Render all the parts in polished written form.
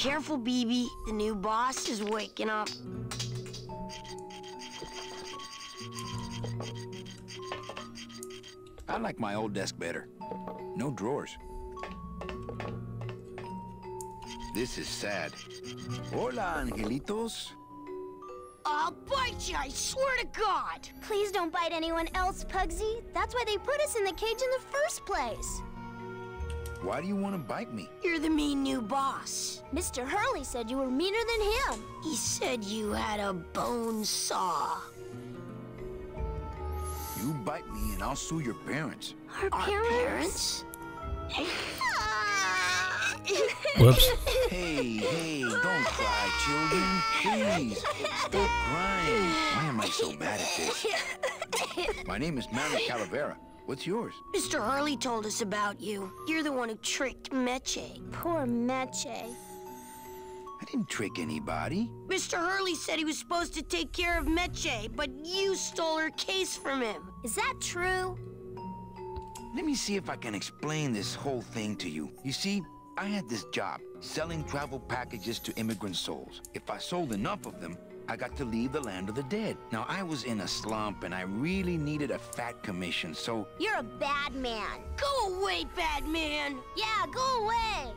careful, BB. The new boss is waking up. I like my old desk better. No drawers. This is sad. Hola, angelitos. I'll bite you, I swear to God! Please don't bite anyone else, Pugsy. That's why they put us in the cage in the first place. Why do you want to bite me? You're the mean new boss. Mr. Hurley said you were meaner than him. He said you had a bone saw. You bite me and I'll sue your parents. Our parents? Whoops. Hey, don't cry, children. Please, stop crying. Why am I so bad at this? My name is Manny Calavera. What's yours? Mr. Hurley told us about you. You're the one who tricked Meche. Poor Meche. I didn't trick anybody. Mr. Hurley said he was supposed to take care of Meche, but you stole her case from him. Is that true? Let me see if I can explain this whole thing to you. You see, I had this job, selling travel packages to immigrant souls. If I sold enough of them, I got to leave the land of the dead. Now, I was in a slump, and I really needed a fat commission, so... You're a bad man. Go away, bad man! Yeah, go away!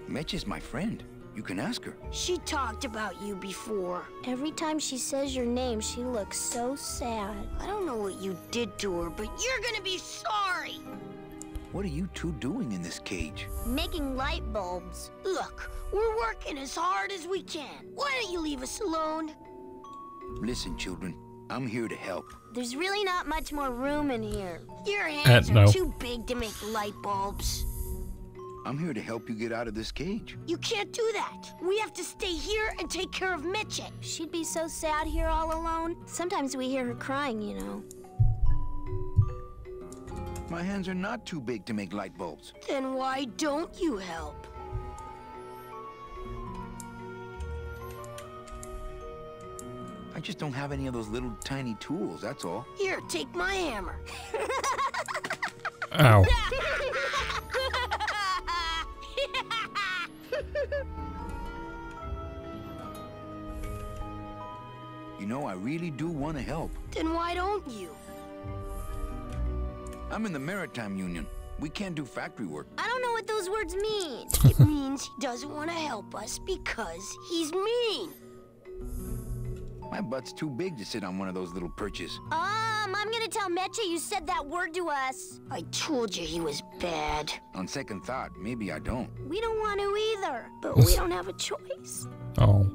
Meche's my friend. You can ask her. She talked about you before. Every time she says your name, she looks so sad. I don't know what you did to her, but you're gonna be sorry! What are you two doing in this cage? Making light bulbs. Look, we're working as hard as we can. Why don't you leave us alone? Listen, children, I'm here to help. There's really not much more room in here. Your hands no. are too big to make light bulbs. I'm here to help you get out of this cage. You can't do that. We have to stay here and take care of Meche. She'd be so sad here all alone. Sometimes we hear her crying, you know. My hands are not too big to make light bulbs. Then why don't you help? I just don't have any of those little tiny tools, that's all. Here, take my hammer. Ow. You know, I really do want to help. Then why don't you? I'm in the Maritime Union. We can't do factory work. I don't know what those words mean. It means he doesn't want to help us because he's mean. My butt's too big to sit on one of those little perches. I'm gonna tell Meche you said that word to us. I told you he was bad. On second thought, maybe I don't. We don't want to either, but we don't have a choice. Oh.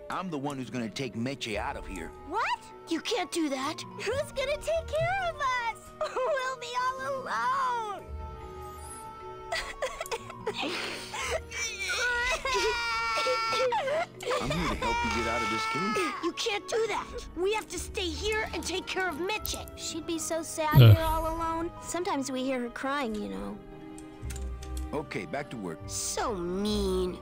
I'm the one who's gonna take Meche out of here. What? You can't do that. Who's gonna take care of us? We'll be all alone. I'm here to help you get out of this cage. You can't do that. We have to stay here and take care of Meche. She'd be so sad here all alone. Sometimes we hear her crying, you know. Okay, back to work. So mean.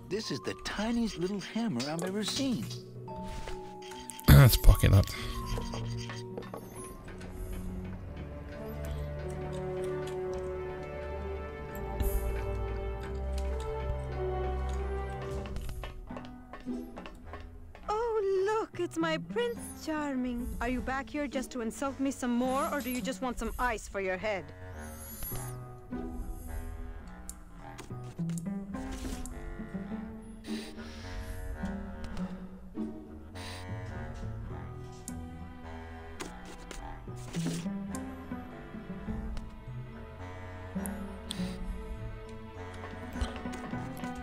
This is the tiniest little hammer I've ever seen. Let's pocket that. Oh, look, it's my Prince Charming. Are you back here just to insult me some more, or do you just want some ice for your head?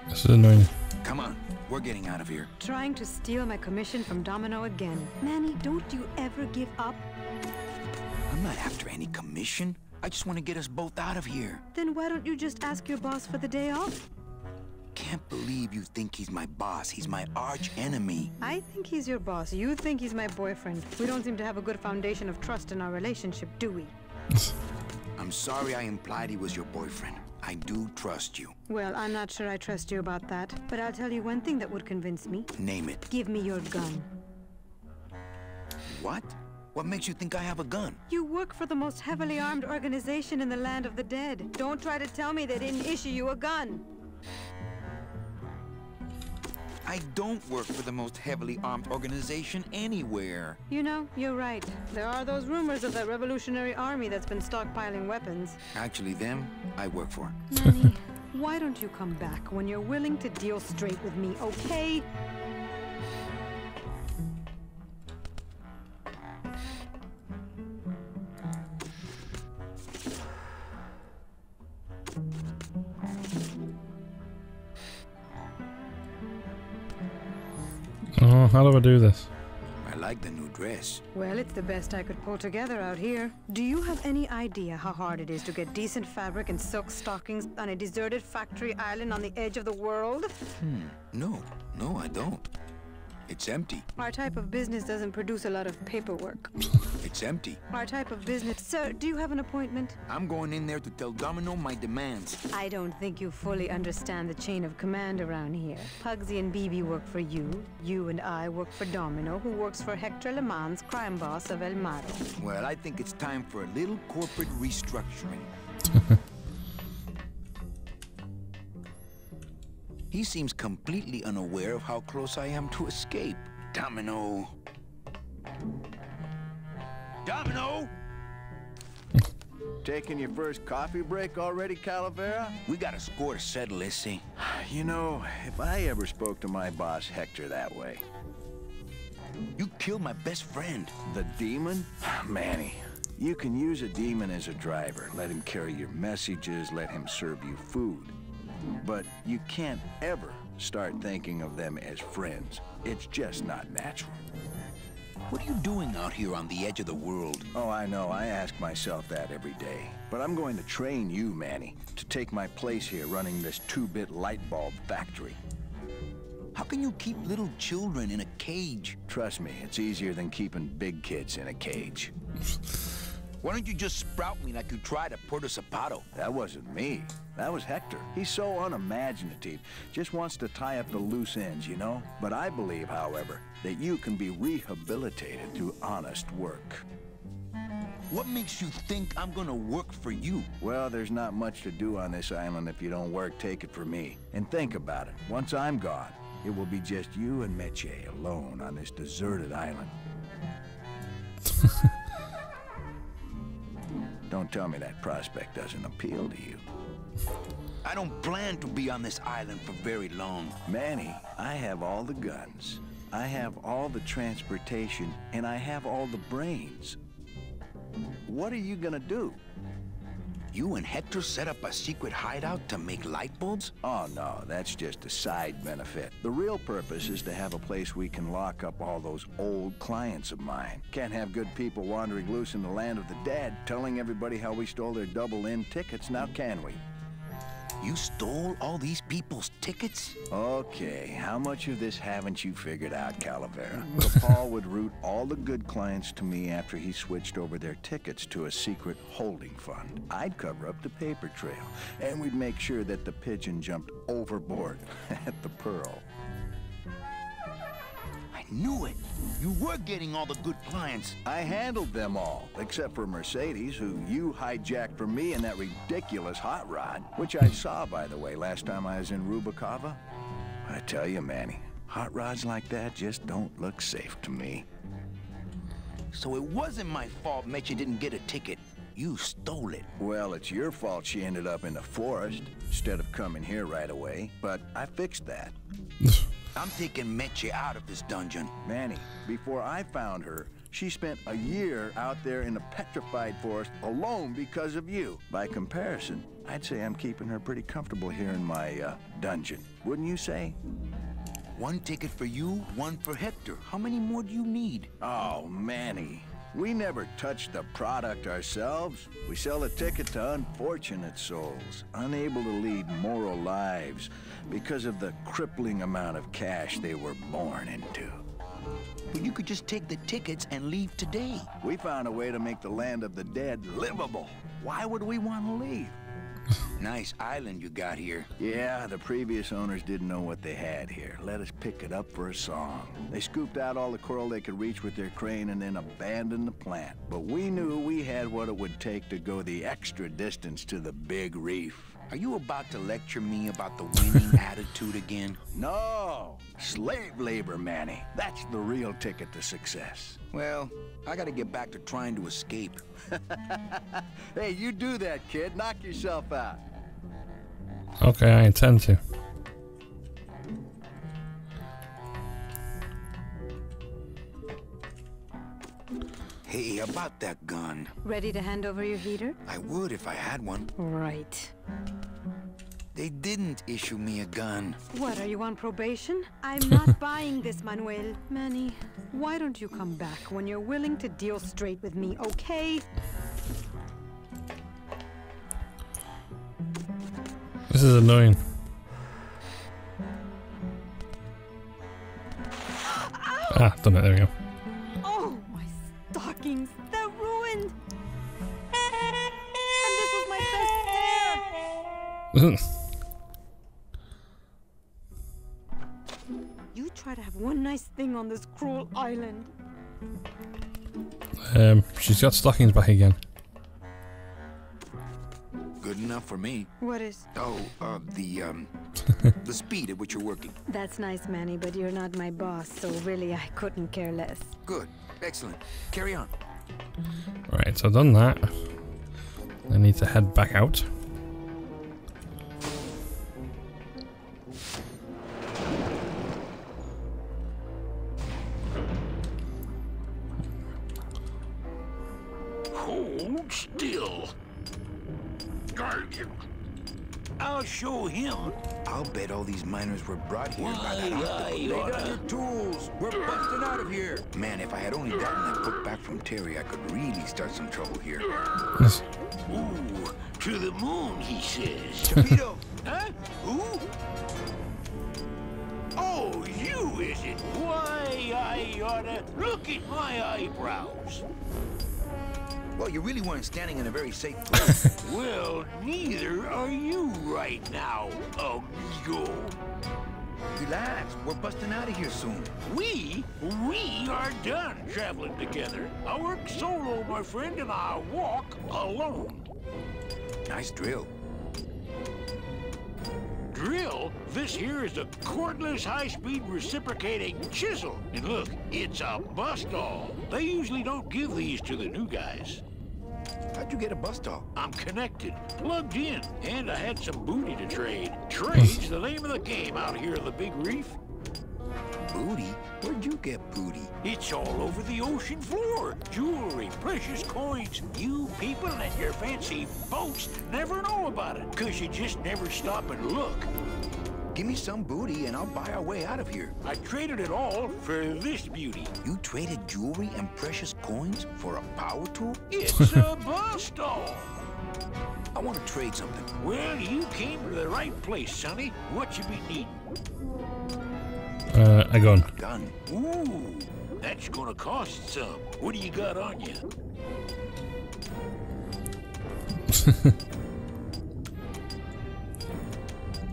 This is annoying. Come on, we're getting out of here. Trying to steal my commission from Domino again. Manny, don't you ever give up? I'm not after any commission. I just want to get us both out of here. Then why don't you just ask your boss for the day off? Can't believe you think he's my boss. He's my arch enemy. I think he's your boss. You think he's my boyfriend. We don't seem to have a good foundation of trust in our relationship, do we? I'm sorry I implied he was your boyfriend. I do trust you. Well, I'm not sure I trust you about that, but I'll tell you one thing that would convince me. Name it. Give me your gun. What? What makes you think I have a gun? You work for the most heavily armed organization in the land of the dead. Don't try to tell me they didn't issue you a gun. I don't work for the most heavily armed organization anywhere. You know, you're right. There are those rumors of that Revolutionary Army that's been stockpiling weapons. Actually, them, I work for. Manny, why don't you come back when you're willing to deal straight with me, okay? Oh, how do I do this? I like the new dress. Well, it's the best I could pull together out here. Do you have any idea how hard it is to get decent fabric and silk stockings on a deserted factory island on the edge of the world? No, I don't. It's empty. Our type of business doesn't produce a lot of paperwork. It's empty. Our type of business... Sir, do you have an appointment? I'm going in there to tell Domino my demands. I don't think you fully understand the chain of command around here. Pugsy and BB work for you. You and I work for Domino, who works for Hector Le Mans, crime boss of El Maro. Well, I think it's time for a little corporate restructuring. He seems completely unaware of how close I am to escape. Domino. Domino! Taking your first coffee break already, Calavera? We got a score to settle, Issy. You know, if I ever spoke to my boss Hector that way... You killed my best friend. The demon? Manny, you can use a demon as a driver. Let him carry your messages, let him serve you food. But you can't ever start thinking of them as friends. It's just not natural. What are you doing out here on the edge of the world? Oh, I know. I ask myself that every day. But I'm going to train you, Manny, to take my place here running this 2-bit light bulb factory. How can you keep little children in a cage? Trust me, it's easier than keeping big kids in a cage. Why don't you just sprout me like you tried at Puerto Zapato? That wasn't me. That was Hector. He's so unimaginative. Just wants to tie up the loose ends, you know? But I believe, however, that you can be rehabilitated through honest work. What makes you think I'm gonna work for you? Well, there's not much to do on this island if you don't work, take it from me. And think about it. Once I'm gone, it will be just you and Meche alone on this deserted island. Don't tell me that prospect doesn't appeal to you. I don't plan to be on this island for very long. Manny, I have all the guns. I have all the transportation, and I have all the brains. What are you gonna do? You and Hector set up a secret hideout to make light bulbs? Oh, no, that's just a side benefit. The real purpose is to have a place we can lock up all those old clients of mine. Can't have good people wandering loose in the land of the dead, telling everybody how we stole their double-in tickets, now can we? You stole all these people's tickets? Okay, how much of this haven't you figured out, Calavera? Paul would route all the good clients to me after he switched over their tickets to a secret holding fund. I'd cover up the paper trail, and we'd make sure that the pigeon jumped overboard at the Pearl. I knew it. You were getting all the good clients. I handled them all, except for Mercedes, who you hijacked from me in that ridiculous hot rod, which I saw, by the way, last time I was in Rubacava. I tell you, Manny, hot rods like that just don't look safe to me. So it wasn't my fault Meche didn't get a ticket. You stole it. Well, it's your fault she ended up in the forest instead of coming here right away, but I fixed that. I'm taking Meche out of this dungeon. Manny, before I found her, she spent a year out there in the petrified forest alone because of you. By comparison, I'd say I'm keeping her pretty comfortable here in my dungeon. Wouldn't you say? One ticket for you, one for Hector. How many more do you need? Oh, Manny. We never touch the product ourselves. We sell a ticket to unfortunate souls, unable to lead moral lives because of the crippling amount of cash they were born into. But you could just take the tickets and leave today. We found a way to make the land of the dead livable. Why would we want to leave? Nice island you got here. Yeah, the previous owners didn't know what they had here. Let us pick it up for a song. They scooped out all the coral they could reach with their crane and then abandoned the plant. But we knew we had what it would take to go the extra distance to the big reef. Are you about to lecture me about the winning attitude again? No! Slave labor, Manny. That's the real ticket to success. Well, I gotta get back to trying to escape. Hey, you do that, kid. Knock yourself out. Okay, I intend to. Hey, about that gun. Ready to hand over your heater? I would if I had one. Right. They didn't issue me a gun. What, are you on probation? I'm not buying this, Manuel. Manny, why don't you come back when you're willing to deal straight with me, okay? This is annoying. Ah, done it, there we go. Oh, my stockings, they're ruined! And this was my best pair! You try to have one nice thing on this cruel island. She's got stockings back again. Good enough for me. What is? Oh, the speed at which you're working. That's nice, Manny, but you're not my boss, so really I couldn't care less. Good. Excellent. Carry on. Right, so I've done that. I need to head back out. Hold still. I'll show him. I'll bet all these miners were brought here by that Why, octopus. I Lay down oughta- your tools. We're busting out of here. Man, if I had only gotten that book back from Terry, I could really start some trouble here. Yes. Ooh, to the moon, he says. Torpedo! Huh? Who? Oh, you is it? Why, I oughta look at my eyebrows. Well, you really weren't standing in a very safe place. Well, neither are you right now, amigo. Relax. We're busting out of here soon. We are done traveling together. I work solo, my friend, and I walk alone. Nice drill. Drill? This here is a cordless, high-speed reciprocating chisel. And look, it's a bust-all. They usually don't give these to the new guys. How'd you get a bust-off? I'm connected, plugged in, and I had some booty to trade. Trade's the name of the game out here on the Big Reef. Booty? Where'd you get booty? It's all over the ocean floor. Jewelry, precious coins. You people and your fancy boats never know about it, 'cause you just never stop and look. Give me some booty and I'll buy our way out of here. I traded it all for this beauty. You traded jewelry and precious coins for a power tool? It's a bust-all. I want to trade something. Well, you came to the right place, Sonny. What you be needing? A gun. Gun. Ooh, that's gonna cost some. What do you got on you?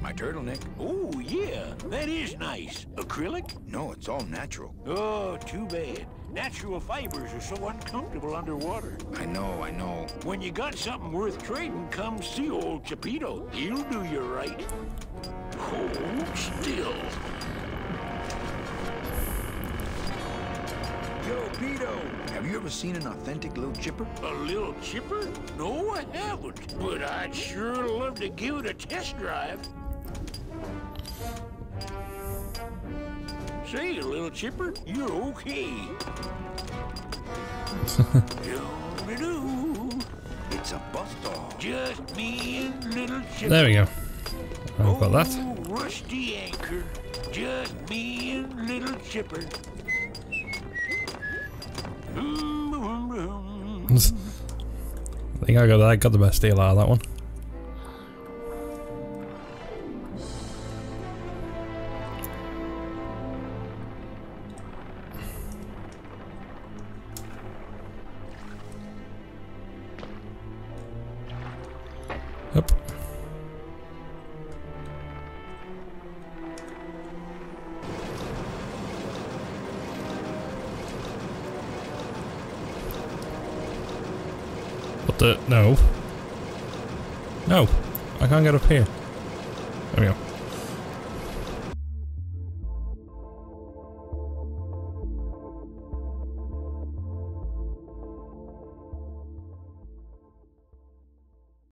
My turtleneck. Oh, yeah, that is nice. Acrylic? No, it's all natural. Oh, too bad. Natural fibers are so uncomfortable underwater. I know. When you got something worth trading, come see old Chapito. He'll do you right. Hold still. Yo, Pito, have you ever seen an authentic little chipper? A little chipper? No, I haven't. But I'd sure love to give it a test drive. Say, little chipper, you're okay. Do-do-do. It's a bust-off. Just me and little chipper. There we go. I've got that. Oh, rusty anchor. Just me and little chipper. I think I got the best deal out of that one. Yep. What the? No. No. I can't get up here. There we go.